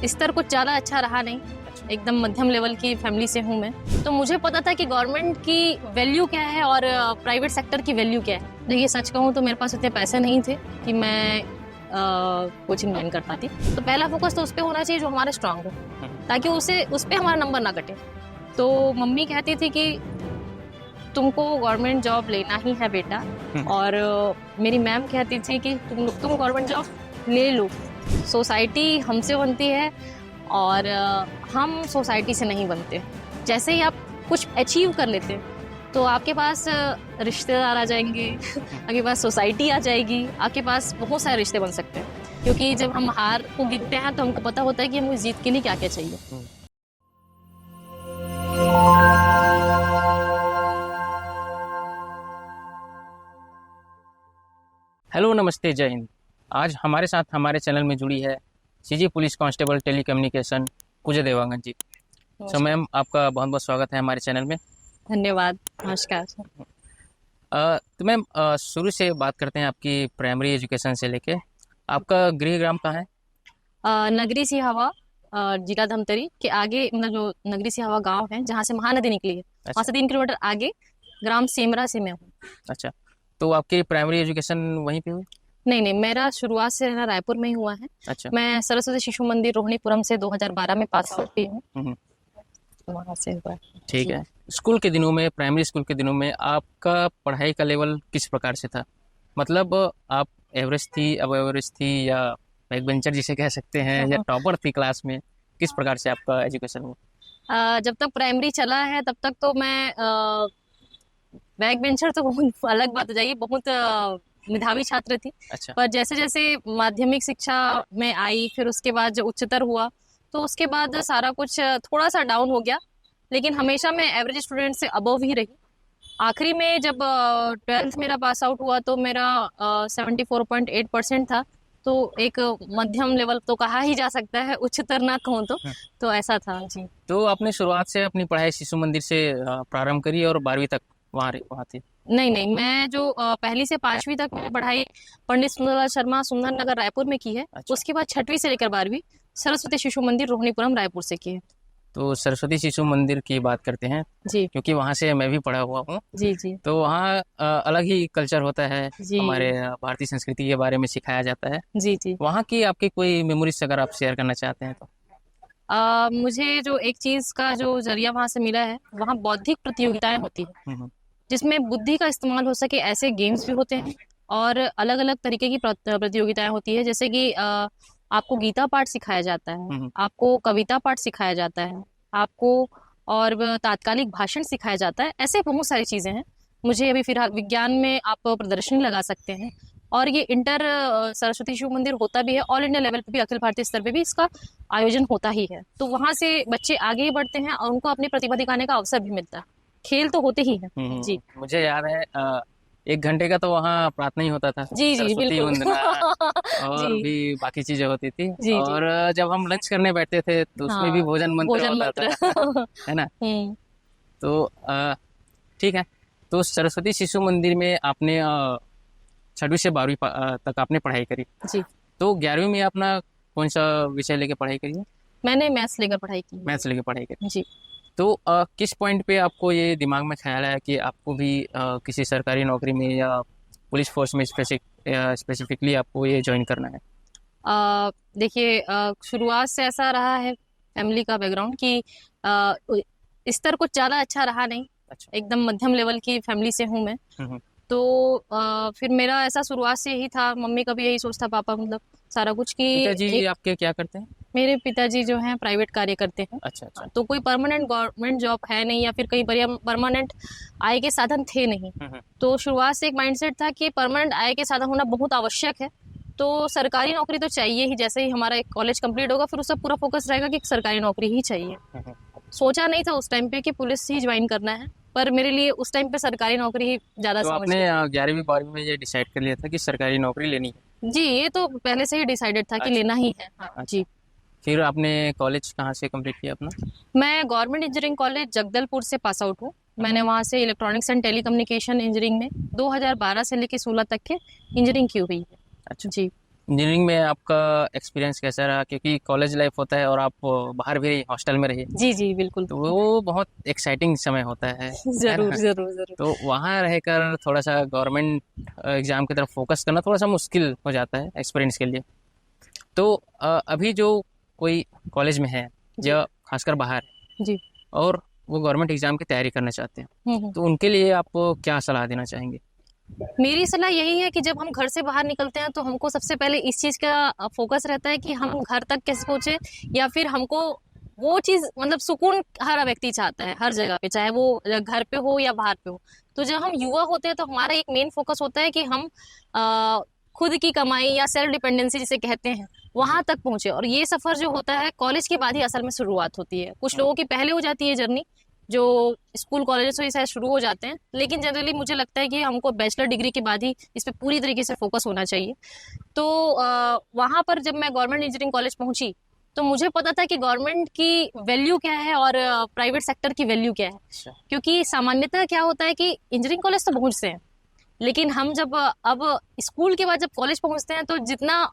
स्तर कुछ ज़्यादा अच्छा रहा नहीं, एकदम मध्यम लेवल की फैमिली से हूँ मैं। तो मुझे पता था कि गवर्नमेंट की वैल्यू क्या है और प्राइवेट सेक्टर की वैल्यू क्या है। देखिए सच कहूँ तो मेरे पास इतने पैसे नहीं थे कि मैं कोचिंग ज्वाइन कर पाती। तो पहला फोकस तो उस पर होना चाहिए जो हमारा स्ट्रांग हो, ताकि उस पर हमारा नंबर ना कटे। तो मम्मी कहती थी कि तुमको गवर्नमेंट जॉब लेना ही है बेटा, और मेरी मैम कहती थी कि तुम गवर्नमेंट जॉब ले लो। सोसाइटी हमसे बनती है और हम सोसाइटी से नहीं बनते। जैसे ही आप कुछ अचीव कर लेते हैं तो आपके पास रिश्तेदार आ जाएंगे, आपके पास सोसाइटी आ जाएगी, आपके पास बहुत सारे रिश्ते बन सकते हैं। क्योंकि जब हम हार को गिरते हैं तो हमको पता होता है कि हमें जीत के लिए क्या क्या चाहिए। हेलो, नमस्ते, जय हिंद। आज हमारे साथ हमारे चैनल में जुड़ी है सीजी पुलिस कांस्टेबल टेलीकम्युनिकेशन पूजा देवांगन जी। सो मैम, आपका बहुत बहुत स्वागत है हमारे चैनल में। धन्यवाद, नमस्कार। तो मैम, शुरू से बात करते हैं आपकी प्राइमरी एजुकेशन से लेके। आपका गृह ग्राम कहाँ है? नगरी सिहावा, जिला धमतरी के आगे, मतलब जो नगरी सिहावा गांव है जहाँ से महानदी निकली है, वहाँ से 3 किलोमीटर आगे ग्राम सेमरा से मैं हूँ। अच्छा, तो आपकी प्राइमरी एजुकेशन वहीं पे हुई? नहीं, मेरा शुरुआत से रहना रायपुर में ही हुआ है। अच्छा। मैं सरस्वती शिशु मंदिर रोहिणीपुरम से 2012 में पास आउट हुई हूँ, वहाँ से हुआ है। ठीक है। स्कूल के दिनों में, प्राइमरी स्कूल के दिनों में आपका पढ़ाई का लेवल किस प्रकार से था? मतलब आप एवरेज थी, अब एवरेज थी, या बैक बेंचर जिसे कह सकते हैं, या टॉपर थी क्लास में? किस प्रकार से आपका एजुकेशन हुआ? जब तक प्राइमरी चला है तब तक तो मैं बैक बेंचर तो बहुत अलग बात हो जाएगी, बहुत मेधावी छात्र थी। अच्छा। पर जैसे जैसे माध्यमिक शिक्षा में आई, फिर उसके बाद जो उच्चतर हुआ, तो उसके बाद सारा कुछ थोड़ा सा डाउन हो गया, लेकिन हमेशा मैं एवरेज स्टूडेंट से अबव ही रही। आखिरी में जब 12th मेरा पास आउट हुआ तो मेरा 74.8% था। तो एक मध्यम लेवल तो कहा ही जा सकता है, उच्चतर ना कहूँ तो ऐसा था जी। तो आपने शुरुआत से अपनी पढ़ाई शिशु मंदिर से प्रारंभ करी और 12वीं तक वहाँ थी? नहीं, मैं जो पहली से 5वीं तक मैंने पढ़ाई पंडित सुंदरलाल शर्मा सुंदर नगर रायपुर में की है। अच्छा। उसके बाद 6वीं से लेकर 12वीं सरस्वती शिशु मंदिर रोहिणीपुरम रायपुर से की है। तो सरस्वती शिशु मंदिर की बात करते हैं जी, क्योंकि वहाँ से मैं भी पढ़ा हुआ हूँ। जी। तो वहाँ अलग ही कल्चर होता है, जी। हमारे भारतीय संस्कृति के बारे में सिखाया जाता है। जी। वहाँ की आपकी कोई मेमोरीज अगर आप शेयर करना चाहते हैं तो? मुझे जो एक चीज का जो जरिया वहां से मिला है, वहाँ बौद्धिक प्रतियोगिताएं होती है, जिसमें बुद्धि का इस्तेमाल हो सके ऐसे गेम्स भी होते हैं, और अलग अलग तरीके की प्रतियोगिताएं होती है। जैसे कि आपको गीता पाठ सिखाया जाता है, आपको कविता पाठ सिखाया जाता है, आपको और तात्कालिक भाषण सिखाया जाता है। ऐसे बहुत सारी चीजें हैं। मुझे अभी फिलहाल विज्ञान में आप प्रदर्शनी लगा सकते हैं, और ये इंटर सरस्वती शिशु मंदिर होता भी है, ऑल इंडिया लेवल पे भी, अखिल भारतीय स्तर पे भी इसका आयोजन होता ही है। तो वहां से बच्चे आगे ही बढ़ते हैं और उनको अपनी प्रतिभा दिखाने का अवसर भी मिलता है। खेल तो होते ही हैं। जी, मुझे याद है 1 घंटे का तो वहाँ प्रार्थना ही होता था। जी, सरस्वती बिल्कुल। वंदना और जी, भी बाकी चीजें होती थी। जी। और जब हम लंच करने बैठते थे तो उसमें भी हाँ, भोजन मंत्र भोजन होता मंत्र। था। है ना? तो ठीक है। तो सरस्वती शिशु मंदिर में आपने 6वीं से 12वीं तक आपने पढ़ाई करी। जी, तो 11वीं में अपना कौन सा विषय लेके पढ़ाई करी है? मैंने मैथ्स लेकर पढ़ाई की। मैथ्स लेके पढ़ाई करी। जी। तो किस पॉइंट पे आपको ये दिमाग में ख्याल आया कि आपको भी किसी सरकारी नौकरी में या पुलिस फोर्स में स्पेसिफिकली आपको ये ज्वाइन करना है? देखिए, शुरुआत से ऐसा रहा है फैमिली का बैकग्राउंड कि स्तर कुछ ज़्यादा अच्छा रहा नहीं। अच्छा। एकदम मध्यम लेवल की फैमिली से हूँ मैं। तो फिर मेरा ऐसा शुरुआत से यही था, मम्मी का भी यही सोच था, पापा मतलब सारा कुछ कि पिताजी आपके क्या करते हैं? मेरे पिताजी जो हैं प्राइवेट कार्य करते हैं। अच्छा। तो कोई परमानेंट गवर्नमेंट जॉब है नहीं, या फिर कहीं परमानेंट आय के साधन थे नहीं। तो शुरुआत से एक माइंडसेट था कि परमानेंट आय के साधन होना बहुत आवश्यक है, तो सरकारी नौकरी तो चाहिए ही। जैसे ही हमारा कॉलेज कंप्लीट होगा फिर उसका पूरा फोकस रहेगा कि सरकारी नौकरी ही चाहिए। सोचा नहीं था उस टाइम पे कि पुलिस ही ज्वाइन करना है, पर मेरे लिए उस टाइम पे सरकारी नौकरी ही ज्यादा तो समझ आपने 11वीं 12वीं में ये डिसाइड कर लिया था कि सरकारी नौकरी लेनी है? जी, ये तो पहले से ही डिसाइडेड था कि अच्छा। लेना ही है। हाँ, अच्छा। जी। फिर आपने कॉलेज कहाँ से कंप्लीट किया अपना? मैं गवर्नमेंट इंजीनियरिंग कॉलेज जगदलपुर से पास आउट हूँ। मैंने वहाँ से इलेक्ट्रॉनिक्स एंड टेलीकम्युनिकेशन इंजीनियरिंग में 2012 से लेकर 16 तक के इंजीनियरिंग की हुई है। अच्छा। जी। इंजीनियरिंग में आपका एक्सपीरियंस कैसा रहा, क्योंकि कॉलेज लाइफ होता है और आप बाहर भी हॉस्टल में रहे, जी जी बिल्कुल। तो वो बहुत एक्साइटिंग समय होता है जरूर ना? जरूर जरूर। तो वहाँ रहकर थोड़ा सा गवर्नमेंट एग्जाम की तरफ फोकस करना थोड़ा सा मुश्किल हो जाता है एक्सपीरियंस के लिए। तो अभी जो कोई कॉलेज में है जी या खासकर बाहर है जी। और वो गवर्नमेंट एग्जाम की तैयारी करना चाहते हैं, तो उनके लिए आप क्या सलाह देना चाहेंगे? मेरी सलाह यही है कि जब हम घर से बाहर निकलते हैं तो हमको सबसे पहले इस चीज का फोकस रहता है कि हम घर तक कैसे पहुंचे, या फिर हमको वो चीज मतलब सुकून हर व्यक्ति चाहता है हर जगह पे, चाहे वो घर पे हो या बाहर पे हो। तो जब हम युवा होते हैं तो हमारा एक मेन फोकस होता है कि हम खुद की कमाई या सेल्फ डिपेंडेंसी जिसे कहते हैं वहां तक पहुंचे। और ये सफर जो होता है कॉलेज के बाद ही असल में शुरुआत होती है। कुछ लोगों की पहले हो जाती है जर्नी, जो स्कूल कॉलेज से शायद शुरू हो जाते हैं, लेकिन जनरली मुझे लगता है कि हमको बैचलर डिग्री के बाद ही इस पर पूरी तरीके से फोकस होना चाहिए। तो वहाँ पर जब मैं गवर्नमेंट इंजीनियरिंग कॉलेज पहुंची तो मुझे पता था कि गवर्नमेंट की वैल्यू क्या है और प्राइवेट सेक्टर की वैल्यू क्या है। क्योंकि सामान्यतः क्या होता है कि इंजीनियरिंग कॉलेज तो पहुंचते हैं, लेकिन हम जब अब स्कूल के बाद जब कॉलेज पहुंचते हैं तो जितना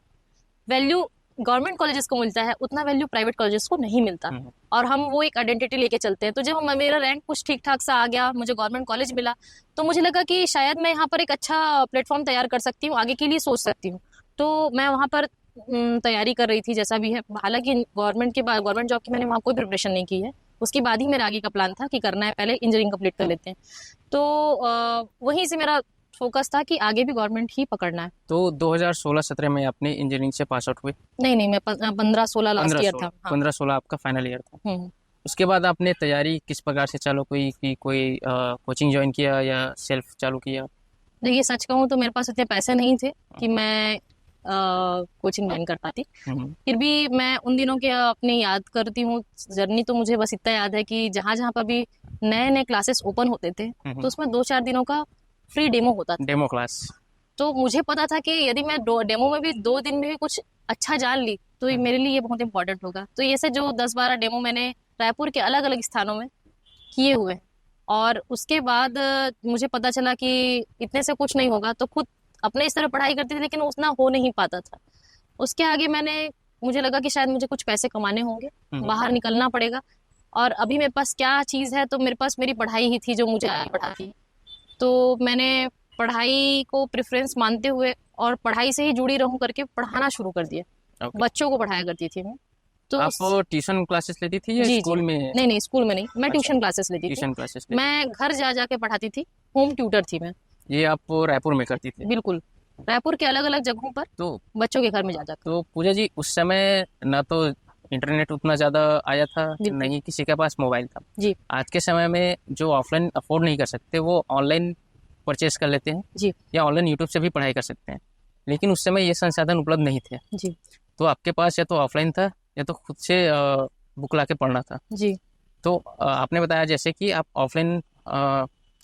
वैल्यू गवर्नमेंट कॉलेजेस को मिलता है उतना वैल्यू प्राइवेट कॉलेजेस को नहीं मिलता। और हम वो एक आइडेंटिटी लेके चलते हैं। तो जब मेरा रैंक कुछ ठीक ठाक सा आ गया, मुझे गवर्नमेंट कॉलेज मिला, तो मुझे लगा कि शायद मैं यहाँ पर एक अच्छा प्लेटफॉर्म तैयार कर सकती हूँ, आगे के लिए सोच सकती हूँ। तो मैं वहाँ पर तैयारी कर रही थी जैसा भी है। हालांकि गवर्नमेंट के बाद गवर्नमेंट जॉब की मैंने वहाँ कोई प्रिपरेशन नहीं की है, उसके बाद ही मेरा आगे का प्लान था कि करना है, पहले इंजीनियरिंग कंप्लीट कर लेते हैं। तो वहीं से मेरा फोकस था कि आगे भी गवर्नमेंट ही पकड़ना है। तो 2016-17 में आपने इंजीनियरिंग से पास आउट हुए? नहीं, मैं 15-16 लास्ट ईयर था। 15-16 आपका फाइनल ईयर था। उसके बाद आपने तैयारी किस प्रकार से चालू की? कोई कोचिंग ज्वाइन किया या सेल्फ चालू किया? देखिए सच कहूँ तो मेरे पास इतने पैसे नहीं थे कि मैं कोचिंग ज्वाइन कर पाती। फिर भी मैं उन दिनों के अपने याद करती हूँ जर्नी, तो मुझे बस इतना याद है कि जहाँ जहाँ पर भी नए नए क्लासेस ओपन होते थे तो उसमें 2-4 दिनों का फ्री डेमो होता था, डेमो क्लास। तो मुझे पता था कि यदि मैं डेमो में भी 2 दिन में भी कुछ अच्छा जान ली तो ये मेरे लिए ये बहुत इंपॉर्टेंट होगा। तो ये से जो 10-12 डेमो मैंने रायपुर के अलग अलग स्थानों में किए हुए, और उसके बाद मुझे पता चला कि इतने से कुछ नहीं होगा, तो खुद अपने इस तरह पढ़ाई करती थी लेकिन उतना हो नहीं पाता था। उसके आगे मुझे लगा कि शायद मुझे कुछ पैसे कमाने होंगे, बाहर निकलना पड़ेगा, और अभी मेरे पास क्या चीज़ है, तो मेरे पास मेरी पढ़ाई ही थी जो मुझे आगे बढ़ाती। तो मैंने पढ़ाई को प्रेफरेंस मानते हुए और पढ़ाई से ही जुड़ी रहूं करके पढ़ाना शुरू कर दिया। बच्चों को पढ़ाया करती थी मैं। तो आप ट्यूशन क्लासेस लेती थी या स्कूल में? नहीं, स्कूल में नहीं, मैं ट्यूशन क्लासेस लेती थी। ट्यूशन क्लासेस मैं घर जा जाके पढ़ाती थी, होम ट्यूटर थी मैं। ये आप रायपुर में करती थी? बिल्कुल, रायपुर के अलग अलग जगहों पर, तो बच्चों के घर में जा जाकर। तो पूजा जी, उस समय ना तो इंटरनेट उतना ज्यादा आया था, नहीं किसी के पास मोबाइल था जी। आज के समय में जो ऑफलाइन अफोर्ड नहीं कर सकते वो ऑनलाइन परचेस कर लेते हैं जी, या ऑनलाइन यूट्यूब से भी पढ़ाई कर सकते हैं, लेकिन उस समय ये संसाधन उपलब्ध नहीं थे जी। तो आपके पास या तो ऑफलाइन था या तो खुद से बुक ला के पढ़ना था जी। तो आपने बताया जैसे कि आप ऑफलाइन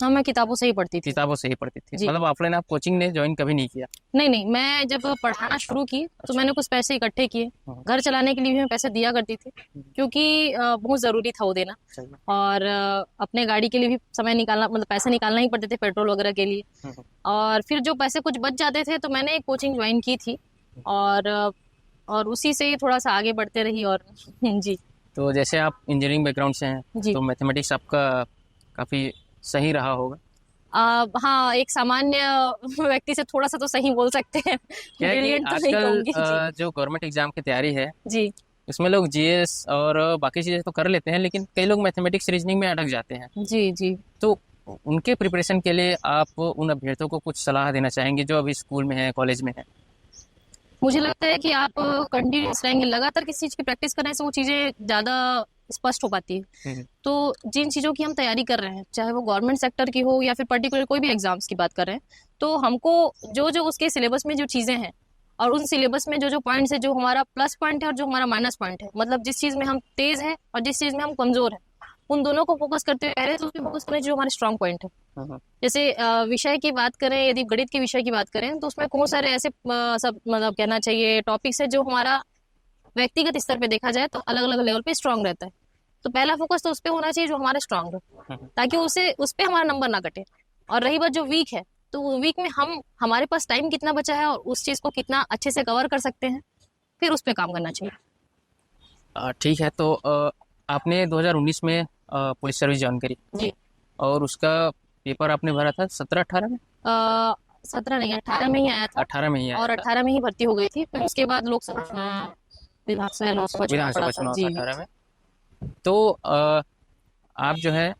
हाँ, मैं किताबों से ही पढ़ती थी। किताबों से ही पढ़ती थी, मतलब ऑफलाइन आप कोचिंग ने ज्वाइन कभी नहीं किया? नहीं, मैं जब पढ़ाना शुरू की तो मैंने कुछ पैसे इकट्ठे किए, घर चलाने के लिए भी मैं पैसे दिया करती थी क्योंकि बहुत जरूरी था वो देना, और अपने गाड़ी के लिए भी समय निकालना, मतलब पैसे निकालना ही पड़ते थे पेट्रोल वगैरह के लिए। और फिर जो पैसे कुछ बच जाते थे तो मैंने एक कोचिंग ज्वाइन की थी, और उसी से ही थोड़ा सा आगे बढ़ते रही। और जी। तो जैसे आप इंजीनियरिंग बैकग्राउंड से हैं तो मैथमेटिक्स आपका काफी सही रहा होगा? हाँ, एक सामान्य व्यक्ति से थोड़ा सा तो सही बोल सकते हैं। आजकल जो गवर्नमेंट एग्जाम की तैयारी है जी, इसमें लोग जीएस और बाकी चीजें तो कर लेते हैं, लेकिन कई लोग मैथमेटिक्स रीजनिंग में अटक जाते हैं। जी जी। तो उनके प्रिपरेशन के लिए आप उन अभ्यर्थियों को कुछ सलाह देना चाहेंगे जो अभी स्कूल में है, कॉलेज में है? मुझे लगता है कि आप कंटिन्यूस रहेंगे, लगातार किसी चीज की प्रैक्टिस करने से वो चीजें ज्यादा स्पष्ट हो पाती है। तो जिन चीजों की हम तैयारी कर रहे हैं, चाहे वो गवर्नमेंट सेक्टर की हो या फिर पर्टिकुलर कोई भी एग्जाम्स की बात कर रहे हैं, तो हमको जो जो उसके सिलेबस में जो चीजें हैं और उन सिलेबस में जो जो पॉइंट्स है, जो हमारा प्लस पॉइंट है और जो हमारा माइनस पॉइंट है, मतलब जिस चीज में हम तेज है और जिस चीज में हम कमजोर है, उन दोनों को फोकस करते हुए पहले तो उसमें फोकस करें जो हमारे स्ट्रॉन्ग पॉइंट है। जैसे विषय की बात करें, यदि गणित के विषय की बात करें तो उसमें बहुत सारे ऐसे सब मतलब कहना चाहिए टॉपिक्स है जो हमारा व्यक्तिगत स्तर पे देखा जाए तो अलग अलग लेवल पे स्ट्रांग रहता है। तो पहला फोकस तो उस पे होना चाहिए जो हमारा स्ट्रांग हो, ताकि उस पे हमारा नंबर ना कटे। और रही बात जो वीक है, तो वीक में हम हमारे पास टाइम कितना बचा है और उस चीज़ को कितना अच्छे से कवर कर सकते हैं, फिर उस पर काम करना चाहिए। ठीक है, तो आपने 2019 में पुलिस सर्विस ज्वाइन करी जी। और उसका पेपर आपने भरा था 17-18 में? 17 नहीं, 18 में ही आया था 18 में ही आया और था। 18 में ही भर्ती हो गई थी। फिर उसके बाद लोकसभा चुनाव, विधानसभा चुनाव विधानसभा पड़ा था। चुनाव जी था 18 में। तो आप जो है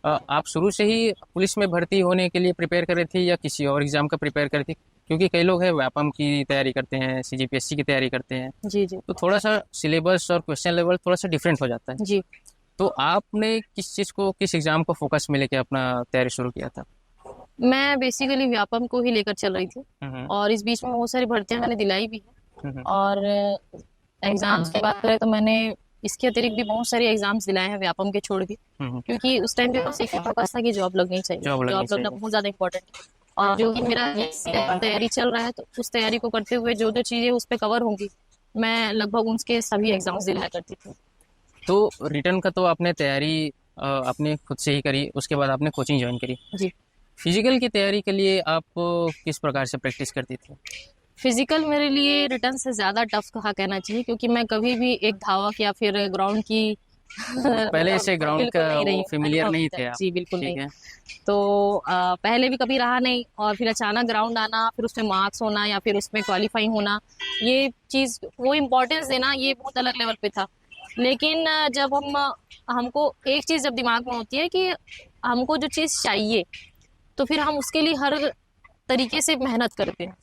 आप शुरू से ही पुलिस में भर्ती होने के लिए प्रिपेयर कर रही थी या किसी और एग्जाम का प्रिपेयर कर रही थी? क्योंकि कई लोग हैं व्यापम की तैयारी करते हैं, सीजीपीएससी की तैयारी करते हैं, जी जी तो थोड़ा सा सिलेबस और क्वेश्चन लेवल थोड़ा सा डिफरेंट हो जाता है। जी। तो आपने किस चीज़ को, किस एग्जाम को फोकस में लेके अपना तैयारी शुरू किया था? मैं बेसिकली व्यापम को ही लेकर चल रही थी हम्म और इस बीच में बहुत सारी भर्तियां मैंने दिलाई भी है। हम्म और एग्जाम्स की बात करें तो मैंने इसके अतिरिक्त भी बहुत सारे एग्जाम्स दिलाए हैं व्यापम के छोड़ के, हम्म। क्योंकि उस टाइम पे बस एक फोकस था कि जॉब लगनी चाहिए, जॉब लगनी जॉब लगना चाहिए। बहुत ज़्यादा इंपॉर्टेंट है। और जो कि मेरा तैयारी चल रहा है, तो उस तैयारी को करते हुए जो जो चीज़ें उस पर कवर होंगी, मैं लगभग उनके सभी एग्जाम्स दिलाया करती थी। तो रिटर्न का तो आपने तैयारी आपने खुद से ही करी, उसके बाद आपने कोचिंग ज्वाइन करी। जी। फिजिकल की तैयारी के लिए आप किस प्रकार से प्रैक्टिस करती थी? फिजिकल मेरे लिए रिटर्न से ज़्यादा टफ कहा कहना चाहिए, क्योंकि मैं कभी भी एक धावक या फिर ग्राउंड की पहले से ग्राउंड बिल्कुल का नहीं रही वो हूँ। फेमिलियर नहीं थे आप? जी बिल्कुल ठीक नहीं। है। तो पहले भी कभी रहा नहीं, और फिर अचानक ग्राउंड आना, फिर उसमें मार्क्स होना या फिर उसमें क्वालिफाई होना, ये चीज़, वो इम्पोर्टेंस देना, ये बहुत अलग लेवल पे था। लेकिन जब हमको एक चीज़ जब दिमाग में होती है कि हमको जो चीज़ चाहिए, तो फिर हम उसके लिए हर तरीके से मेहनत करते हैं।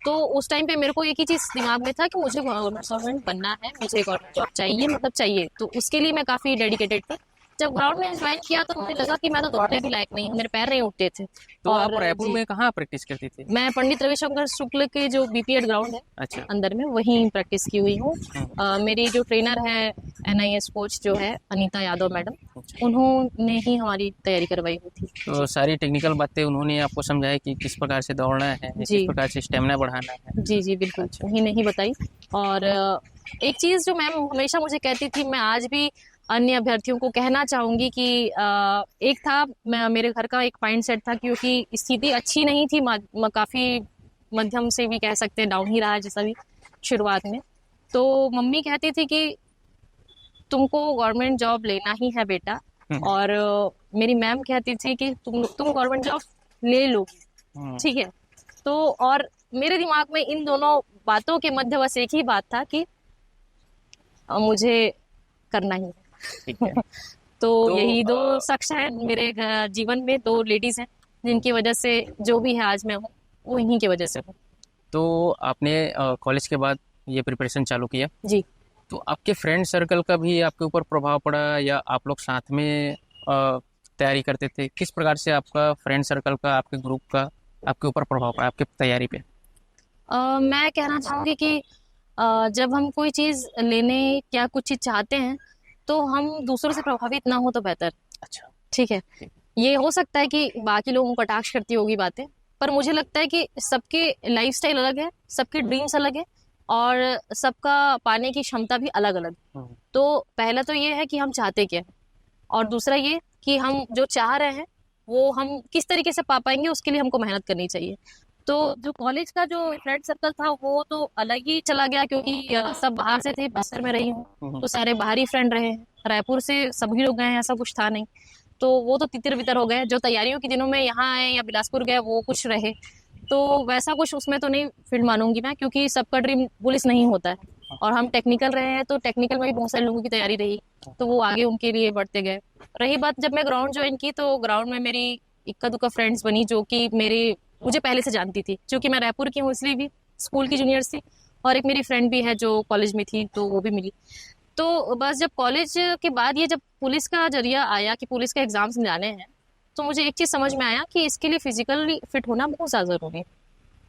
तो उस टाइम पे मेरे को एक ही चीज़ दिमाग में था कि मुझे गवर्नमेंट सर्वेंट बनना है, मुझे गवर्नमेंट जॉब चाहिए, मतलब चाहिए। तो उसके लिए मैं काफ़ी डेडिकेटेड थी। जब ग्राउंड में ज्वाइन किया तो मुझे लगा कि मैं तो दौड़ने भी लायक नहीं हूँ, मेरे पैर नहीं उठते थे। तो आप और रायपुर जी, में कहाँ प्रैक्टिस करती थी? मैं पंडित रविशंकर शुक्ल के जो बीपीएड ग्राउंड है अच्छा। अंदर में, वहीं प्रैक्टिस की हुई हूँ। मेरी जो ट्रेनर है, एनआईएस कोच जो है अनीता यादव मैडम, अच्छा। उन्होंने ही हमारी तैयारी करवाई हुई थी। तो सारी टेक्निकल बातें उन्होंने आपको समझाया कि किस प्रकार से दौड़ना है, किस जी प्रकार से स्टेमिना बढ़ाना है? जी जी बिल्कुल, अच्छा। उन्हीं ने ही बताई। और एक चीज़ जो मैम हमेशा मुझे कहती थी, मैं आज भी अन्य अभ्यर्थियों को कहना चाहूँगी कि एक था, मेरे घर का एक माइंड सेट था, क्योंकि स्थिति अच्छी नहीं थी, काफ़ी मध्यम से भी कह सकते हैं, डाउन ही रहा है जैसा भी शुरुआत में। तो मम्मी कहती थी कि तुमको गवर्नमेंट जॉब लेना ही है बेटा, और मेरी मैम कहती थी कि तुम गवर्नमेंट जॉब ले लोगी, ठीक है। तो और मेरे दिमाग में इन दोनों बातों के मध्य बस एक ही बात था कि मुझे करना ही है। ठीक है। तो तो यही दो शख्स हैं मेरे जीवन में, दो लेडीज हैं जिनकी वजह से जो भी है आज मैं हूँ, वो इन्हीं की वजह से हूँ। तो आपने कॉलेज के बाद ये प्रिपरेशन चालू किया, जी। तो आपके फ्रेंड सर्कल का भी आपके ऊपर प्रभाव पड़ा या आप लोग साथ में तैयारी करते थे? किस प्रकार से आपका फ्रेंड सर्कल का, आपके ग्रुप का आपके ऊपर प्रभाव पड़ा आपके तैयारी पे? मैं कहना चाहूँगी कि जब हम कोई चीज़ लेने या कुछ चीज़ चाहते हैं, तो हम दूसरों से प्रभावित ना हो तो बेहतर। अच्छा। ठीक है। ये हो सकता है कि बाकी लोगों को कटाक्ष करती होगी बातें, पर मुझे लगता है कि सबके लाइफस्टाइल अलग है, सबके ड्रीम्स अलग है, और सबका पाने की क्षमता भी अलग अलग। तो पहला तो ये है कि हम चाहते क्या हैं, और दूसरा ये कि हम जो चाह रहे हैं वो हम किस तरीके से पा पाएंगे, उसके लिए हमको मेहनत करनी चाहिए। तो जो कॉलेज का जो फ्रेंड सर्कल था वो तो अलग ही चला गया, क्योंकि सब बाहर से थे, बस्तर में रही हूँ तो सारे बाहरी फ्रेंड रहे हैं, रायपुर से सभी लोग गए हैं, ऐसा कुछ था नहीं। तो वो तो तितर बितर हो गए, जो तैयारियों के दिनों में यहाँ आए या बिलासपुर गए वो कुछ रहे। तो वैसा कुछ उसमें तो नहीं फील्ड मानूंगी मैं, क्योंकि सबका ड्रीम पुलिस नहीं होता है, और हम टेक्निकल रहे हैं तो टेक्निकल में भी बहुत सारे लोगों की तैयारी रही, तो वो आगे उनके लिए बढ़ते गए। रही बात जब मैं ग्राउंड ज्वाइन की, तो ग्राउंड में मेरी इक्का दुक्का फ्रेंड्स बनी, जो कि मुझे पहले से जानती थी, क्योंकि मैं रायपुर की हूँ इसलिए भी स्कूल की जूनियर्स थी, और एक मेरी फ्रेंड भी है जो कॉलेज में थी, तो वो भी मिली। तो बस जब कॉलेज के बाद ये जब पुलिस का जरिया आया कि पुलिस के एग्जाम्स जाने हैं, तो मुझे एक चीज़ समझ में आया कि इसके लिए फिजिकली फिट होना बहुत ज़्यादा ज़रूरी है।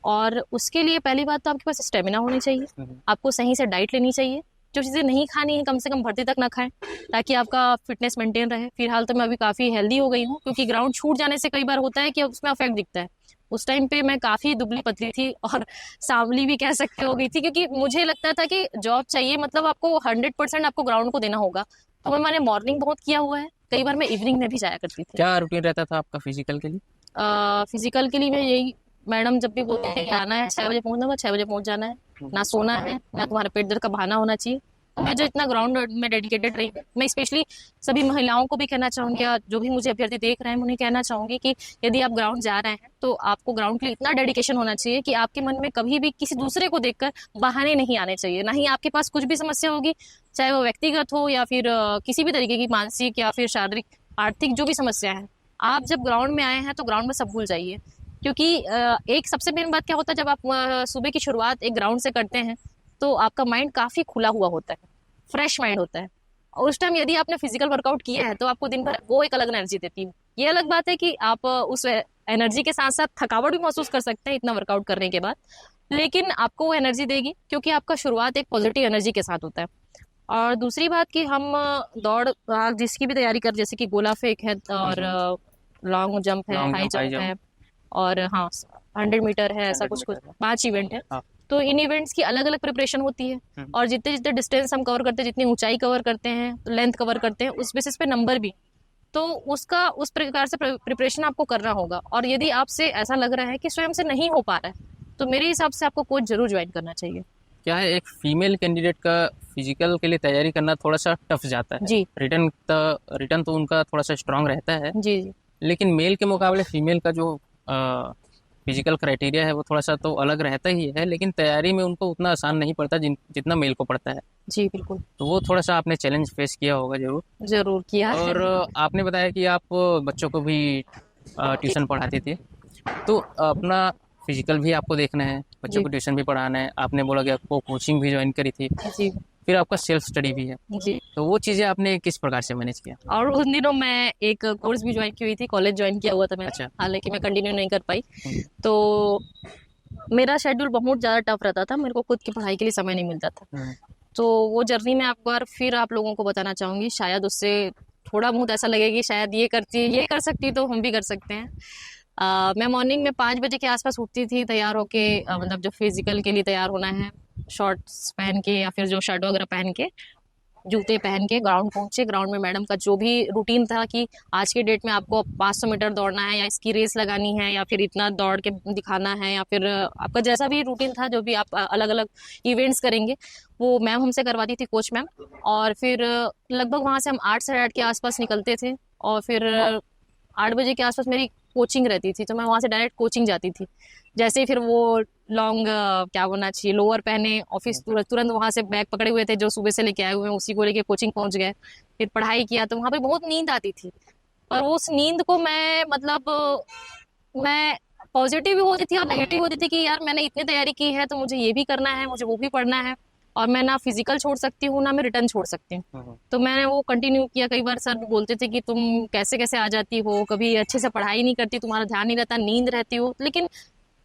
और उसके लिए पहली बात तो आपके पास स्टेमिना होनी चाहिए, आपको सही से डाइट लेनी चाहिए, जो चीज़ें नहीं खानी है कम से कम भर्ती तक ना खाएं, ताकि आपका फिटनेस मेंटेन रहे। फिलहाल तो मैं अभी काफ़ी हेल्दी हो गई हूँ, क्योंकि ग्राउंड छूट जाने से कई बार होता है कि उसमें अफेक्ट दिखता है। उस टाइम पे मैं काफ़ी दुबली पतली थी, और सांवली भी कह सकते हो गई थी, क्योंकि मुझे लगता था कि जॉब चाहिए मतलब आपको 100% आपको ग्राउंड को देना होगा। तो मैंने मॉर्निंग बहुत किया हुआ है, कई बार मैं इवनिंग में भी जाया करती थी। क्या रूटीन रहता था आपका फिजिकल के लिए? फिजिकल के लिए मैं यही, मैडम जब भी बोलते हैं कि आना है 6 बजे पहुंचना, 6 बजे पहुंच जाना है, ना सोना है ना तुम्हारे पेट दर्द का बहाना होना चाहिए। तो मैं जो इतना ग्राउंड में डेडिकेटेड रही, मैं स्पेशली सभी महिलाओं को भी कहना चाहूंगी, या जो भी मुझे अभ्यर्थी देख रहे हैं उन्हें कहना चाहूंगी कि यदि आप ग्राउंड जा रहे हैं तो आपको ग्राउंड के लिए इतना डेडिकेशन होना चाहिए कि आपके मन में कभी भी किसी दूसरे को देखकर बहाने नहीं आने चाहिए। ना ही आपके पास कुछ भी समस्या होगी, चाहे वो व्यक्तिगत हो या फिर किसी भी तरीके की मानसिक या फिर शारीरिक आर्थिक जो भी समस्या है, आप जब ग्राउंड में आए हैं तो ग्राउंड में सब भूल जाइए। क्योंकि एक सबसे मेन बात क्या होता है, जब आप सुबह की शुरुआत एक ग्राउंड से करते हैं तो आपका माइंड काफी खुला हुआ होता है, फ्रेश माइंड होता है। और उस टाइम यदि आपने फिजिकल वर्कआउट किया है तो आपको दिन भर वो एक अलग एनर्जी देती है। ये अलग बात है कि आप उस एनर्जी के साथ साथ थकावट भी महसूस कर सकते हैं इतना वर्कआउट करने के बाद, लेकिन आपको वो एनर्जी देगी क्योंकि आपका शुरुआत एक पॉजिटिव एनर्जी के साथ होता है। और दूसरी बात कि हम दौड़ भाग जिसकी भी तैयारी कर, जैसे कि गोला फेंक है और लॉन्ग जंप है, हाई जंप है, और हाँ 100 मीटर है, ऐसा कुछ 5 इवेंट है। हाँ। तो इन इवेंट्स की अलग अलग प्रिपरेशन होती है, और जितने जितने डिस्टेंस हम कवर करते हैं, जितनी ऊंचाई कवर करते हैं, लेंथ कवर करते हैं, उस बेसिस पे नंबर भी, तो उसका उस प्रकार से प्रिपरेशन आपको करना होगा। और यदि आपसे ऐसा लग रहा है कि स्वयं से नहीं हो पा रहा है तो मेरे हिसाब से आपको कोच जरूर ज्वाइन करना चाहिए। क्या है, एक फीमेल कैंडिडेट का फिजिकल के लिए तैयारी करना थोड़ा सा टफ जाता है। जी रिटर्न तो उनका थोड़ा सा स्ट्रांग रहता है, जी जी लेकिन मेल के मुकाबले फीमेल का जो फिजिकल क्राइटेरिया है वो थोड़ा सा तो अलग रहता ही है, लेकिन तैयारी में उनको उतना आसान नहीं पड़ता जितना मेल को पड़ता है। जी बिल्कुल, तो वो थोड़ा सा आपने चैलेंज फेस किया होगा जरूर। जरूर किया है। और आपने बताया कि आप बच्चों को भी ट्यूशन पढ़ाते थे, तो अपना फिजिकल भी आपको देखना है, बच्चों जी। को ट्यूशन भी पढ़ाना है। आपने बोला कि आपको कोचिंग भी ज्वाइन करी थी, जी फिर आपका सेल्फ स्टडी भी है, जी। तो वो चीज़ें आपने किस प्रकार से मैनेज किया? और उन दिनों मैं एक कोर्स भी ज्वाइन की हुई थी, कॉलेज ज्वाइन किया हुआ था मैंने, अच्छा। हालांकि मैं कंटिन्यू नहीं कर पाई। तो मेरा शेड्यूल बहुत ज़्यादा टफ रहता था, मेरे को खुद की पढ़ाई के लिए समय नहीं मिलता था। तो वो जर्नी में एक बार फिर आप लोगों को बताना चाहूँगी, शायद उससे थोड़ा बहुत ऐसा लगे कि शायद ये कर सकती तो हम भी कर सकते हैं। मैं मॉर्निंग में 5 बजे के आसपास उठती थी, तैयार होके मतलब जो फिजिकल के लिए तैयार होना है, शॉर्ट्स पहन के या फिर जो शर्ट वगैरह पहन के, जूते पहन के ग्राउंड पहुंचे। ग्राउंड में मैडम का जो भी रूटीन था कि आज के डेट में आपको 500 मीटर दौड़ना है या इसकी रेस लगानी है या फिर इतना दौड़ के दिखाना है, या फिर आपका जैसा भी रूटीन था, जो भी आप अलग अलग इवेंट्स करेंगे, वो मैम हमसे करवाती थी, कोच मैम। और फिर लगभग वहाँ से हम 8 साढ़े 8 के आसपास निकलते थे, और फिर 8 बजे के आसपास मेरी कोचिंग रहती थी, तो मैं वहाँ से डायरेक्ट कोचिंग जाती थी। जैसे फिर वो लॉन्ग क्या बोलना चाहिए, लोअर पहने, ऑफिस तुरंत वहाँ से बैग पकड़े हुए थे जो सुबह से लेके आए हुए हैं, उसी को लेके कोचिंग पहुँच गए। फिर पढ़ाई किया, तो वहाँ पे बहुत नींद आती थी, और उस नींद को मैं मतलब मैं पॉजिटिव भी होती थी और नेगेटिव होती थी कि यार मैंने इतनी तैयारी की है तो मुझे ये भी करना है, मुझे वो भी पढ़ना है, और मैं ना फिजिकल छोड़ सकती हूँ ना मैं रिटर्न छोड़ सकती हूँ। तो मैंने वो कंटिन्यू किया। कई बार सर बोलते थे कि तुम कैसे कैसे आ जाती हो, कभी अच्छे से पढ़ाई नहीं करती, तुम्हारा ध्यान नहीं रहता, नींद रहती हो, लेकिन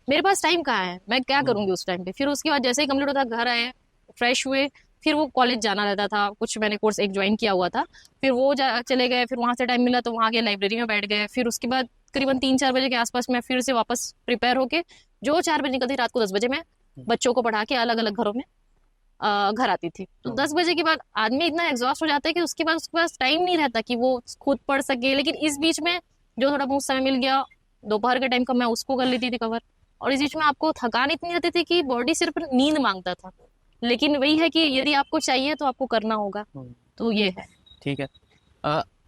मेरे पास टाइम कहाँ है, मैं क्या करूंगी उस टाइम पे। फिर उसके बाद जैसे ही कंप्लीट होता, घर आए, फ्रेश हुए, फिर वो कॉलेज जाना रहता था, कुछ मैंने कोर्स एक ज्वाइन किया हुआ था, फिर वो चले गए, फिर वहां से टाइम मिला तो वहां के लाइब्रेरी में बैठ गए। फिर उसके बाद करीबन 3-4 बजे के आसपास मैं फिर से वापस प्रिपेयर होके, जो 4 बजे निकलती, रात को 10 बजे मैं बच्चों को पढ़ा के अलग अलग घरों में घर आती थी। तो 10 बजे के बाद आदमी इतना एग्जॉस्ट हो जाता है कि उसके पास टाइम नहीं रहता कि वो खुद पढ़ सके। लेकिन इस बीच में जो थोड़ा बहुत समय मिल गया दोपहर के टाइम का, मैं उसको कर लेती थी कवर। और इस बीच में आपको थकान इतनी रहती थी कि बॉडी सिर्फ नींद मांगता था, लेकिन वही है कि यदि आपको चाहिए तो आपको करना होगा। तो ये है। ठीक है।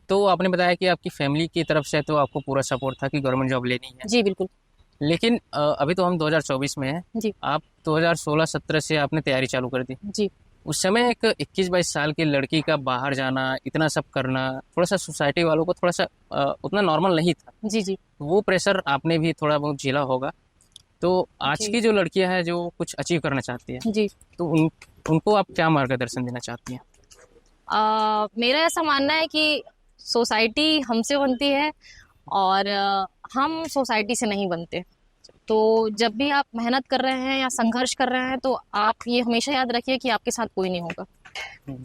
तो आपने बताया कि आपकी फैमिली की तरफ से तो आपको पूरा सपोर्ट था कि गवर्नमेंट जॉब लेनी है, जी बिल्कुल। लेकिन अभी तो हम 2024 में हैं, जी आप 2016-17 से आपने तैयारी चालू कर दी। जी उस समय एक 21-22 साल की लड़की का बाहर जाना, इतना सब करना, थोड़ा सा सोसाइटी वालों को थोड़ा सा उतना नॉर्मल नहीं था। जी जी वो प्रेशर आपने भी थोड़ा बहुत झेला होगा। तो आज जी की जो लड़कियां हैं जो कुछ अचीव करना चाहती है, जी। तो उनको आप क्या मार्गदर्शन देना चाहती हैं? मेरा ऐसा मानना है कि सोसाइटी हमसे बनती है और हम सोसाइटी से नहीं बनते। तो जब भी आप मेहनत कर रहे हैं या संघर्ष कर रहे हैं, तो आप ये हमेशा याद रखिए कि आपके साथ कोई नहीं होगा।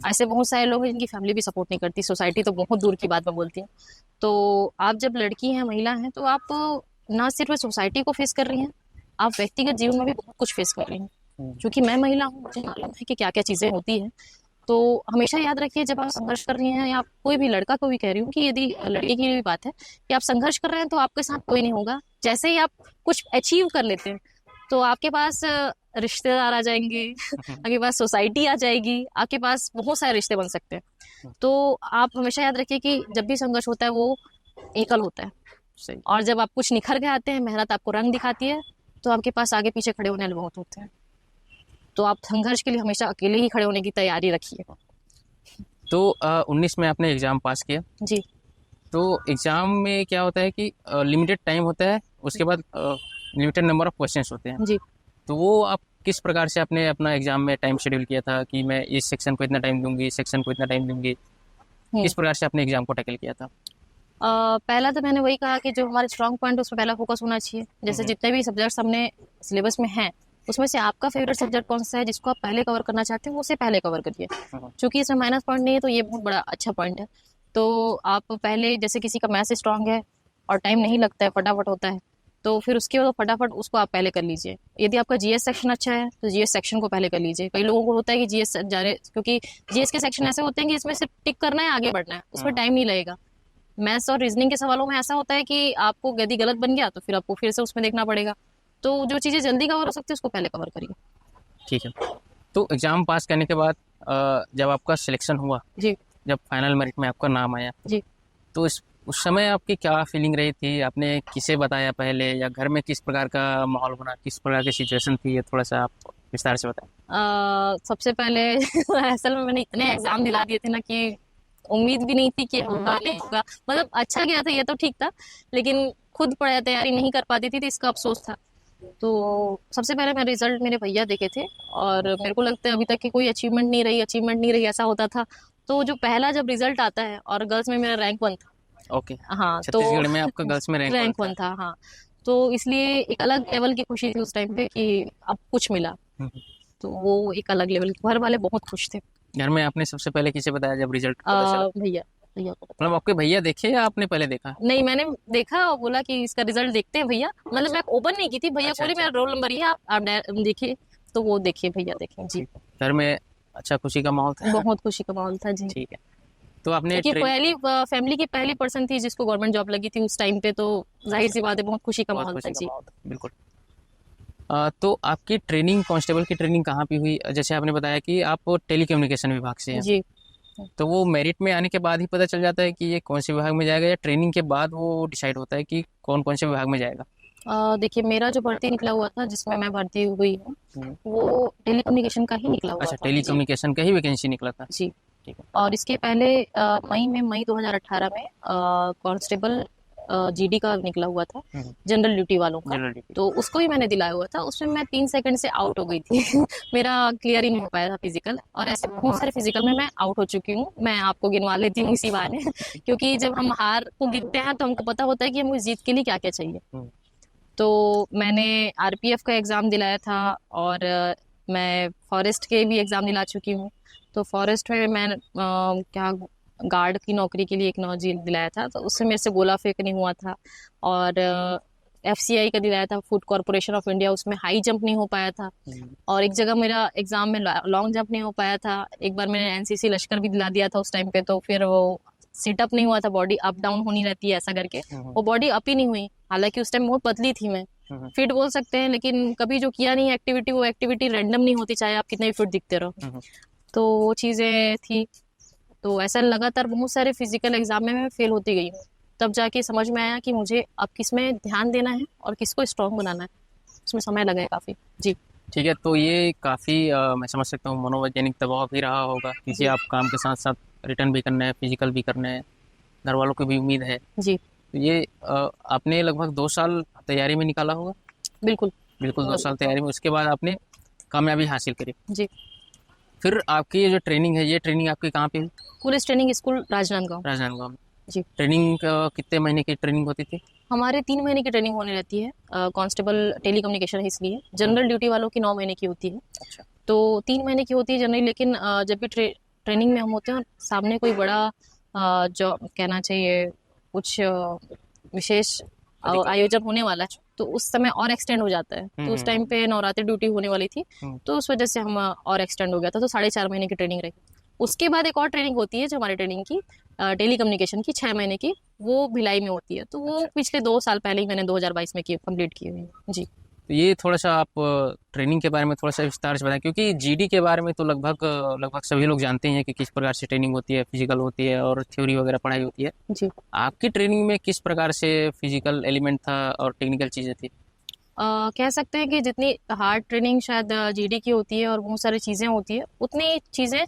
ऐसे बहुत सारे लोग हैं जिनकी फैमिली भी सपोर्ट नहीं करती, सोसाइटी तो बहुत दूर की बात मैं बोलती हूँ। तो आप जब लड़की हैं, महिला हैं, तो आप ना सिर्फ सोसाइटी को फेस कर रही हैं, आप व्यक्तिगत जीवन में भी बहुत कुछ फेस कर रही हैं। क्योंकि मैं महिला हूँ, मुझे मालूम है कि क्या क्या चीज़ें होती हैं। तो हमेशा याद रखिए जब आप संघर्ष कर रही हैं, या कोई भी लड़का को भी कह रही हूँ कि यदि लड़की की भी बात है कि आप संघर्ष कर रहे हैं, तो आपके साथ कोई नहीं होगा। जैसे ही आप कुछ अचीव कर लेते हैं तो आपके पास रिश्तेदार आ जाएंगे, आपके पास सोसाइटी आ जाएगी, आपके पास बहुत सारे रिश्ते बन सकते हैं। तो आप हमेशा याद रखिए कि जब भी संघर्ष होता है वो एकल होता है, सही। और जब आप कुछ निखर के आते हैं, मेहनत आपको रंग दिखाती है, तो आपके पास आगे पीछे खड़े होने वाले बहुत होते हैं। तो आप संघर्ष के लिए हमेशा अकेले ही खड़े होने की तैयारी रखिए। तो 19 में आपने एग्ज़ाम पास किया। जी। तो एग्ज़ाम में क्या होता है कि लिमिटेड टाइम होता है, उसके बाद लिमिटेड नंबर ऑफ क्वेश्चंस होते हैं। जी। तो वो आप किस प्रकार से आपने अपना एग्ज़ाम में टाइम शेड्यूल किया था कि मैं इस सेक्शन को इतना टाइम दूंगी, इस सेक्शन को इतना टाइम दूंगी? किस प्रकार से आपने एग्ज़ाम को टैकल किया था? पहला तो मैंने वही कहा कि जो हमारे स्ट्रॉन्ग पॉइंट है उस पर पहला फोकस होना चाहिए। जैसे जितने भी सब्जेक्ट्स हमने सिलेबस में हैं, उसमें से आपका फेवरेट सब्जेक्ट कौन सा है जिसको आप पहले कवर करना चाहते हैं, वो उसे पहले कवर करिए। क्योंकि इसमें माइनस पॉइंट नहीं है, तो ये बहुत बड़ा अच्छा पॉइंट है। तो आप पहले, जैसे किसी का मैथ्स स्ट्रांग है और टाइम नहीं लगता है, फटाफट होता है, तो फिर उसके बाद फटाफट उसको आप पहले कर लीजिए। यदि आपका जीएस सेक्शन अच्छा है तो जीएस सेक्शन को पहले कर लीजिए। कई लोगों को होता है कि जीएस जा रहे, क्योंकि जीएस के सेक्शन ऐसे होते हैं कि इसमें सिर्फ टिक करना है, आगे बढ़ना है, उसमें टाइम नहीं लगेगा। मैथ्स और रीजनिंग के सवालों में ऐसा होता है कि आपको यदि गलत बन गया तो फिर आपको फिर से उसमें देखना पड़ेगा। तो जो चीज़ें जल्दी कवर हो सकती है उसको पहले कवर करिए। ठीक है। तो एग्ज़ाम पास करने के बाद जब आपका सिलेक्शन हुआ, जी। जब फाइनल मेरिट में आपका नाम आया, जी। तो उस समय आपकी क्या फीलिंग रही थी? आपने किसे बताया पहले, या घर में किस प्रकार का माहौल बना, किस प्रकार की सिचुएशन थी? ये थोड़ा सा आप विस्तार से बताएं। सबसे पहले असल में मैंने इतने एग्जाम दिला दिए थे ना कि उम्मीद भी नहीं थी कि होगा नहीं होगा। मतलब अच्छा गया था, ये तो ठीक था, लेकिन खुद पढ़ाई तैयारी नहीं कर पाती थी तो इसका अफसोस था। तो सबसे पहले मैं रिजल्ट मेरे भैया देखे थे, और मेरे को लगता है अभी तक की कोई अचीवमेंट नहीं रही ऐसा होता था। तो जो पहला जब रिजल्ट आता है, और गर्ल्स में मेरा रैंक 1 था। ओके। हाँ, तो छत्तीसगढ़ में आपका गर्ल्स में रैंक रैंक 1 था। हाँ, तो इसलिए एक अलग लेवल की खुशी थी उस टाइम पे कि अब कुछ मिला। तो वो एक अलग लेवल की, घर वाले बहुत खुश थे। घर में आपने सबसे पहले किसे बताया जब रिजल्ट पता चला? भैया भैया को मतलब आपके भैया देखे या आपने पहले देखा? नहीं, मैंने देखा और बोला कि इसका रिजल्ट देखते हैं भैया। मतलब मैं ओपन नहीं की थी, भैया अच्छा, बोले अच्छा। मेरा रोल नंबर ये है, आप देखिए। तो वो देखिए, भैया देखे। जी। घर में अच्छा खुशी का माहौल था? बहुत खुशी का माहौल था। जी। ठीक है। तो आपने क्योंकि पहली फैमिली की पहली पर्सन थी जिसको गवर्नमेंट जॉब लगी थी उस टाइम पे, तो जाहिर सी बात है बहुत खुशी का माहौल था। जी। बिल्कुल। तो आपकी ट्रेनिंग, कांस्टेबल की ट्रेनिंग कहाँ पे हुई? जैसे आपने बताया कि आप टेलीकम्युनिकेशन विभाग से हैं। जी। तो वो मेरिट में आने के बाद ही पता चल जाता है कि ये कौन से विभाग में जाएगा, या ट्रेनिंग के बाद वो डिसाइड होता है कि कौन कौन से विभाग में जाएगा? देखिए, मेरा जो भर्ती निकला हुआ था जिसमें मैं भर्ती हुई हूँ, वो टेलीकम्युनिकेशन का ही निकला हुआ अच्छा, था। टेलीकम्युनिकेशन का ही वैकेंसी निकला था। जी। ठीक है। और इसके पहले मई 2018 में कांस्टेबल जीडी का निकला हुआ था, जनरल ड्यूटी वालों का। General duty. तो उसको ही मैंने दिलाया हुआ था। उसमें मैं 3 सेकंड से आउट हो गई थी। मेरा क्लियर ही नहीं हो पाया था फिजिकल, और ऐसे बहुत सारे फिजिकल में मैं आउट हो चुकी हूँ। मैं आपको गिनवा लेती हूँ इसी बहाने। क्योंकि जब हम हार को गिनते हैं तो हमको पता होता है कि हमें जीत के लिए क्या क्या चाहिए। तो मैंने आरपीएफ का एग्ज़ाम दिलाया था, और मैं फॉरेस्ट के भी एग्ज़ाम दिला चुकी हूँ। तो फॉरेस्ट में मैं क्या गार्ड की नौकरी के लिए एक नौजी दिलाया था, तो उससे मेरे से गोला फेंक नहीं हुआ था। और एफसीआई का दिलाया था, फूड कॉरपोरेशन ऑफ इंडिया, उसमें हाई जंप नहीं हो पाया था। और एक जगह मेरा एग्ज़ाम में लॉन्ग जंप नहीं हो पाया था। एक बार मैंने एनसीसी लश्कर भी दिला दिया था उस टाइम पे, तो फिर वो सिटअप नहीं हुआ था, बॉडी अप डाउन होनी रहती है ऐसा करके, वो बॉडी अप ही नहीं हुई। हालांकि उस टाइम बहुत पतली थी मैं, फिट बोल सकते हैं, लेकिन कभी जो किया नहीं एक्टिविटी, वो एक्टिविटी रैंडम नहीं होती, चाहे आप कितने भी फिट दिखते रहो। तो वो चीज़ें थी। तो ऐसा लगातार बहुत सारे फिजिकल एग्जाम में मैं फेल होती गई हूँ। तब जाके समझ में आया कि मुझे अब किस में ध्यान देना है और किसको स्ट्रॉन्ग बनाना है। उसमें समय लगा है काफ़ी। जी। ठीक है। तो ये काफ़ी मैं समझ सकता हूँ मनोवैज्ञानिक दबाव भी रहा होगा, क्योंकि आप काम के साथ साथ रिटर्न भी करना है, फिजिकल भी करना है, घर वालों की भी उम्मीद है। जी। तो ये आपने लगभग 2 साल तैयारी में निकाला होगा? बिल्कुल। बिल्कुल 2 साल तैयारी में, उसके बाद आपने कामयाबी हासिल करी। जी। फिर आपकी ये जो ट्रेनिंग है, ये ट्रेनिंग आपकी कहाँ पे हुई? Police training school Rajnandgaon. Rajnandgaon में। जी। ट्रेनिंग कितने महीने की ट्रेनिंग होती थी? हमारे 3 महीने की ट्रेनिंग होने रहती है। कांस्टेबल टेलीकम्युनिकेशन है इसलिए। जनरल ड्यूटी वालों की 9 महीने की होती है। अच्छा। तो 3 महीने की होती है जनरली, लेकिन जब भी ट्रेनिंग में हम होते हैं, सामने कोई बड़ा जो कहना चाहिए कुछ विशेष आयोजन होने वाला है, तो उस समय और एक्सटेंड हो जाता है। तो उस टाइम पे नवरात्रि ड्यूटी होने वाली थी, तो उस वजह से हम और एक्सटेंड हो गया था। तो 4.5 महीने की ट्रेनिंग रही। उसके बाद एक और ट्रेनिंग होती है जो हमारी ट्रेनिंग की टेली कम्युनिकेशन की 6 महीने की, वो भिलाई में होती है। तो वो पिछले 2 साल पहले ही मैंने 2022 में की कंप्लीट की हुई है जी। तो ये थोड़ा सा आप ट्रेनिंग के बारे में थोड़ा सा विस्तार से बताएं, क्योंकि जीडी के बारे में तो लगभग सभी लोग जानते हैं कि किस प्रकार से ट्रेनिंग होती है, फिजिकल होती है और थ्योरी वगैरह पढ़ाई होती है। जी आपकी ट्रेनिंग में किस प्रकार से फिजिकल एलिमेंट था और टेक्निकल चीज़ें थी? कह सकते हैं कि जितनी हार्ड ट्रेनिंग शायद जीडी की होती है और बहुत सारी चीज़ें होती है, उतनी चीज़ें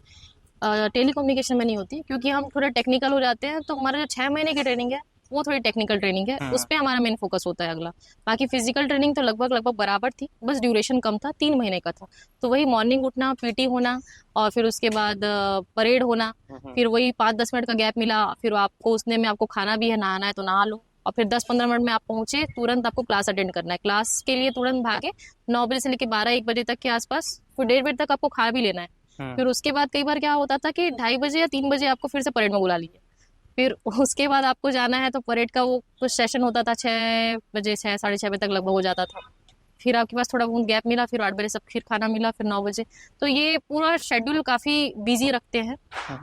टेली कम्युनिकेशन में नहीं होती, क्योंकि हम थोड़ा टेक्निकल हो जाते हैं। तो हमारा जो 6 महीने की ट्रेनिंग है वो थोड़ी टेक्निकल ट्रेनिंग है, उस पर हमारा मेन फोकस होता है अगला। बाकी फिजिकल ट्रेनिंग तो लगभग बराबर थी, बस ड्यूरेशन कम था, 3 महीने का था। तो वही मॉर्निंग उठना, पीटी होना, और फिर उसके बाद परेड होना, फिर वही 5-10 मिनट का गैप मिला, फिर आपको उसने में आपको खाना भी है, नहाना है तो नहा लो, और फिर 10-15 मिनट में आप पहुंचे, तुरंत आपको क्लास अटेंड करना है। क्लास के लिए तुरंत भागे 9 बजे से लेकर 12-1 बजे तक के आसपास, फिर 1:30 बजे तक आपको खा भी लेना है। फिर उसके बाद कई बार क्या होता था कि 2:30 बजे या 3 बजे आपको फिर से परेड में बुला लिए, फिर उसके बाद आपको जाना है। तो परेड का वो कुछ सेशन होता था 6 बजे, 6 साढ़े 6 बजे तक लगभग हो जाता था। फिर आपके पास थोड़ा बहुत गैप मिला, फिर 8 बजे सब फिर खाना मिला, फिर 9 बजे। तो ये पूरा शेड्यूल काफ़ी बिजी रखते हैं,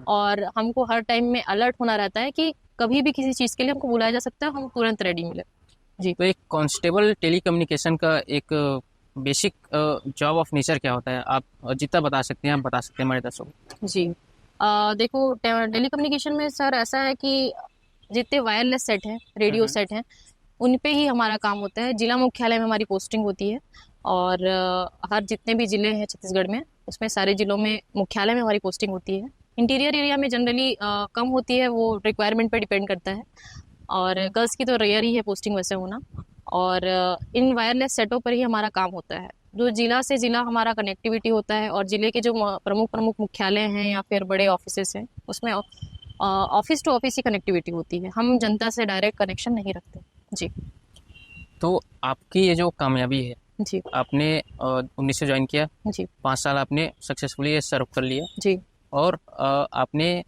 और हमको हर टाइम में अलर्ट होना रहता है कि कभी भी किसी चीज़ के लिए हमको बुलाया जा सकता है, हम तुरंत रेडी मिले जी। तो एक कांस्टेबल टेलीकम्युनिकेशन का एक बेसिक जॉब ऑफ नेचर क्या होता है? आप जितना बता सकते हैं आप बता सकते हैं हमारे दर्शकों को। जी देखो, टेली कम्युनिकेशन में सर ऐसा है कि जितने वायरलेस सेट हैं, रेडियो सेट हैं, उन पे ही हमारा काम होता है। जिला मुख्यालय में हमारी पोस्टिंग होती है, और हर जितने भी ज़िले हैं छत्तीसगढ़ में, उसमें सारे ज़िलों में मुख्यालय में हमारी पोस्टिंग होती है। इंटीरियर एरिया में जनरली कम होती है, वो रिक्वायरमेंट पे डिपेंड करता है, और गर्ल्स की तो रेयर ही है पोस्टिंग वैसे होना। और इन वायरलेस सेटों पर ही हमारा काम होता है। जो जिला से जिला हमारा कनेक्टिविटी होता है, और ज़िले के जो प्रमुख मुख्यालय हैं या फिर बड़े ऑफिसेस हैं, उसमें ऑफिस टू ऑफिस ही कनेक्टिविटी होती है। हम जनता से डायरेक्ट कनेक्शन नहीं रखते जी। तो आपकी ये जो कामयाबी है, जी आपने 19 से ज्वाइन किया, जी 5 साल आपने सक्सेसफुली ये सर्व कर लिया, जी और आपने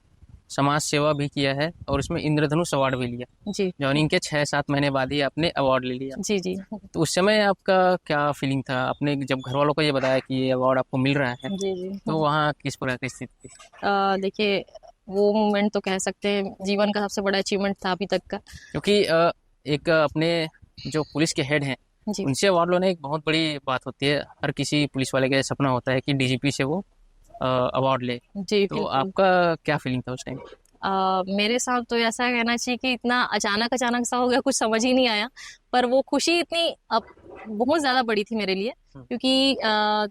समाज सेवा भी किया है, और इसमें इंद्रधनुष अवार्ड भी लिया। जी ज्वाइनिंग के 6-7 महीने बाद ही आपने अवार्ड ले लिया। जी जी तो उस समय आपका क्या फीलिंग था? आपने जब घर वालों को ये बताया कि ये अवार्ड आपको मिल रहा है, जी जी तो वहाँ किस प्रकार की स्थिति थी? देखिए, वो मोमेंट तो कह सकते हैं जीवन का सबसे बड़ा अचीवमेंट था अभी तक का। क्योंकि एक अपने जो पुलिस के हेड हैं, जी उनसे अवार्ड लेना एक बहुत बड़ी बात होती है। हर किसी पुलिस वाले का ये सपना होता है कि डीजीपी से वो अवार्ड ले। जी तो बिल्कुल। आपका क्या फीलिंग था उस टाइम? मेरे साथ तो ऐसा कहना चाहिए कि इतना अचानक अचानक सा हो गया, कुछ समझ ही नहीं आया। पर वो खुशी इतनी बहुत ज़्यादा बड़ी थी मेरे लिए, क्योंकि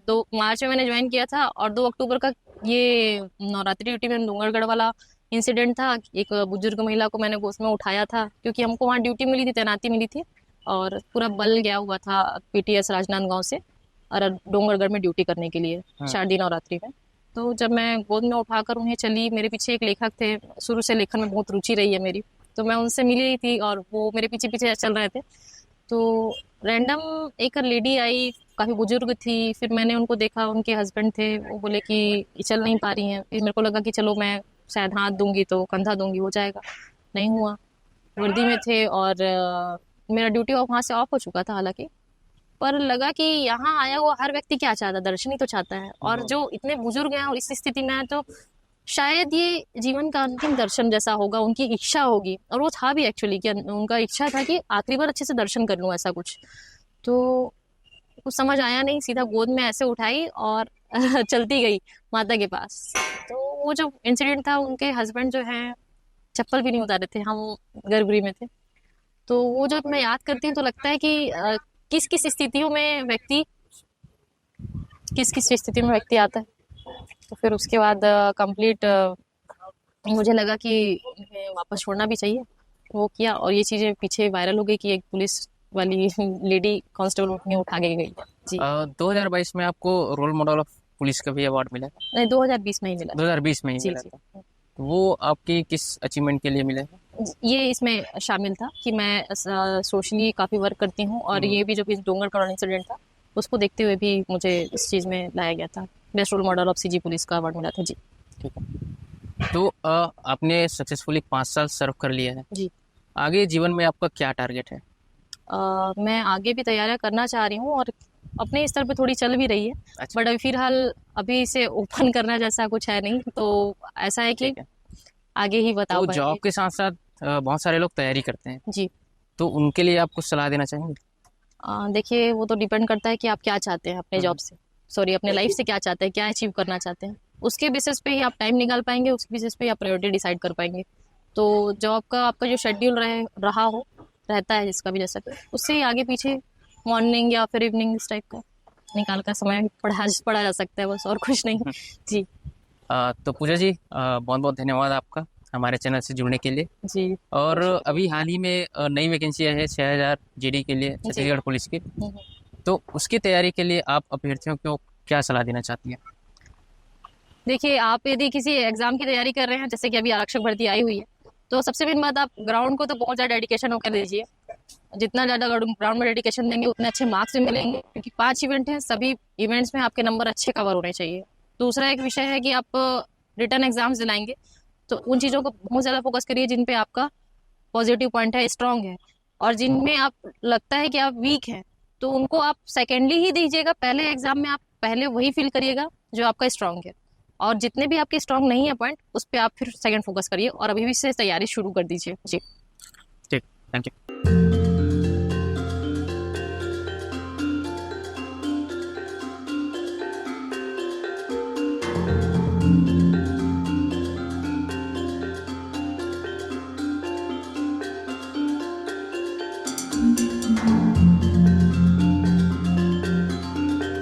2 मार्च में मैंने ज्वाइन किया था, और 2 अक्टूबर का ये नवरात्रि ड्यूटी में डूंगरगढ़ वाला इंसिडेंट था। एक बुजुर्ग महिला को मैंने उसमें उठाया था, क्योंकि हमको वहाँ ड्यूटी मिली थी, तैनाती मिली थी, और पूरा बल गया हुआ था पीटीएस राजनांदगांव से, और डूंगरगढ़ में ड्यूटी करने के लिए शारदीय नवरात्रि में। तो जब मैं गोद में उठाकर उन्हें चली, मेरे पीछे एक लेखक थे, शुरू से लेखन में बहुत रुचि रही है मेरी, तो मैं उनसे मिली रही थी, और वो मेरे पीछे पीछे चल रहे थे। तो रैंडम एक लेडी आई, काफ़ी बुजुर्ग थी। फिर मैंने उनको देखा, उनके हस्बैंड थे, वो बोले कि चल नहीं पा रही हैं। फिर मेरे को लगा कि चलो मैं शायद हाथ दूंगी तो कंधा दूंगी, हो जाएगा। नहीं हुआ, वर्दी में थे, और मेरा ड्यूटी ऑफ वहाँ से ऑफ हो चुका था हालांकि। पर लगा कि यहाँ आया हुआ हर व्यक्ति क्या चाहता है, दर्शन ही तो चाहता है, और जो इतने बुजुर्ग हैं और इस स्थिति में है, तो शायद ये जीवन का अंतिम दर्शन जैसा होगा, उनकी इच्छा होगी, और वो था भी एक्चुअली कि उनका इच्छा था कि आखिरी बार अच्छे से दर्शन कर लूँ, ऐसा कुछ। तो कुछ समझ आया नहीं, सीधा गोद में ऐसे उठाई और चलती गई माता के पास। तो वो जो इंसिडेंट था, उनके हस्बैंड जो हैं चप्पल भी नहीं उतारे थे, हम गर्भगृह में थे। तो वो जब मैं याद करती हूँ तो लगता है कि किस किस स्थितियों में व्यक्ति आता है। तो फिर उसके बाद कंप्लीट मुझे लगा कि मैं वापस छोड़ना भी चाहिए, वो किया, और ये चीज़ें पीछे वायरल हो गई कि एक पुलिस वाली लेडी कांस्टेबल में उठा के गई जी। 2022 में आपको रोल मॉडल ऑफ पुलिस का भी अवार्ड मिला? नहीं, 2020 में ही मिला। 2020 में ही जी मिला जी। था। तो वो आपकी किस अचीवमेंट के लिए मिला? ये इसमें शामिल था कि मैं सोशली काफ़ी वर्क करती हूँ, और ये भी जो भी डोंगरगढ़ इंसिडेंट था, उसको देखते हुए भी मुझे इस चीज़ में लाया गया था। Best role model of CG police का अवार्ड मिला था जी। ठीक है। तो आपने सक्सेसफुली 5 साल सर्व कर लिया है। जी। आगे जीवन में आपका क्या टारगेट है? मैं आगे भी तैयारियां करना चाह रही हूँ, और अपने स्तर पे थोड़ी चल भी रही है, अच्छा। बट अभी फिलहाल अभी इसे ओपन करना जैसा कुछ है नहीं, तो ऐसा है कि ठीक है। आगे ही बता तो पाएंगे। जॉब के साथ साथ बहुत सारे लोग तैयारी करते हैं, जी। तो उनके लिए आप कुछ सलाह देना चाहेंगे? देखिए, वो तो डिपेंड करता है कि आप क्या चाहते हैं अपने जॉब हम्म। से, सॉरी अपने लाइफ से क्या चाहते हैं, क्या अचीव करना चाहते हैं। उसके बेसिस पे ही आप टाइम निकाल पाएंगे, उसके बेसिस पे ही आप प्रायोरिटी डिसाइड कर पाएंगे। तो जॉब का आपका जो शेड्यूल रहता है जिसका भी, जैसा उससे ही आगे पीछे मॉर्निंग या फिर इवनिंग इस टाइप का निकाल कर समय पढ़ा जा सकता है, बस और कुछ नहीं। जी। तो पूजा जी, बहुत बहुत धन्यवाद आपका हमारे चैनल से जुड़ने के लिए। जी। और अभी हाल ही में नई वैकेंसी आई है 6000 जीडी के लिए छत्तीसगढ़ पुलिस की, तो उसकी तैयारी के लिए आप अभ्यर्थियों को क्या सलाह देना चाहती हैं? देखिए, आप यदि किसी एग्जाम की तैयारी कर रहे हैं, जैसे कि अभी आरक्षक भर्ती आई हुई है, तो सबसे मेन बात, आप ग्राउंड को तो बहुत ज़्यादा डेडिकेशन होकर दीजिए। जितना ज़्यादा ग्राउंड में डेडिकेशन देंगे उतने अच्छे मार्क्स भी मिलेंगे, क्योंकि 5 इवेंट हैं, सभी इवेंट्स में आपके नंबर अच्छे कवर होने चाहिए। दूसरा एक विषय है कि आप रिटर्न एग्जाम्स दिलाएंगे, तो उन चीज़ों को बहुत ज़्यादा फोकस करिए जिन पे आपका पॉजिटिव पॉइंट है, स्ट्रांग है, और जिनमें आप लगता है कि आप वीक हैं, तो उनको आप सेकेंडली ही दीजिएगा। पहले एग्जाम में आप पहले वही फील करिएगा जो आपका स्ट्रांग है, और जितने भी आपके स्ट्रांग नहीं है पॉइंट, उस पर आप फिर सेकंड फोकस करिए और अभी भी से तैयारी शुरू कर दीजिए। जी। ठीक, थैंक यू।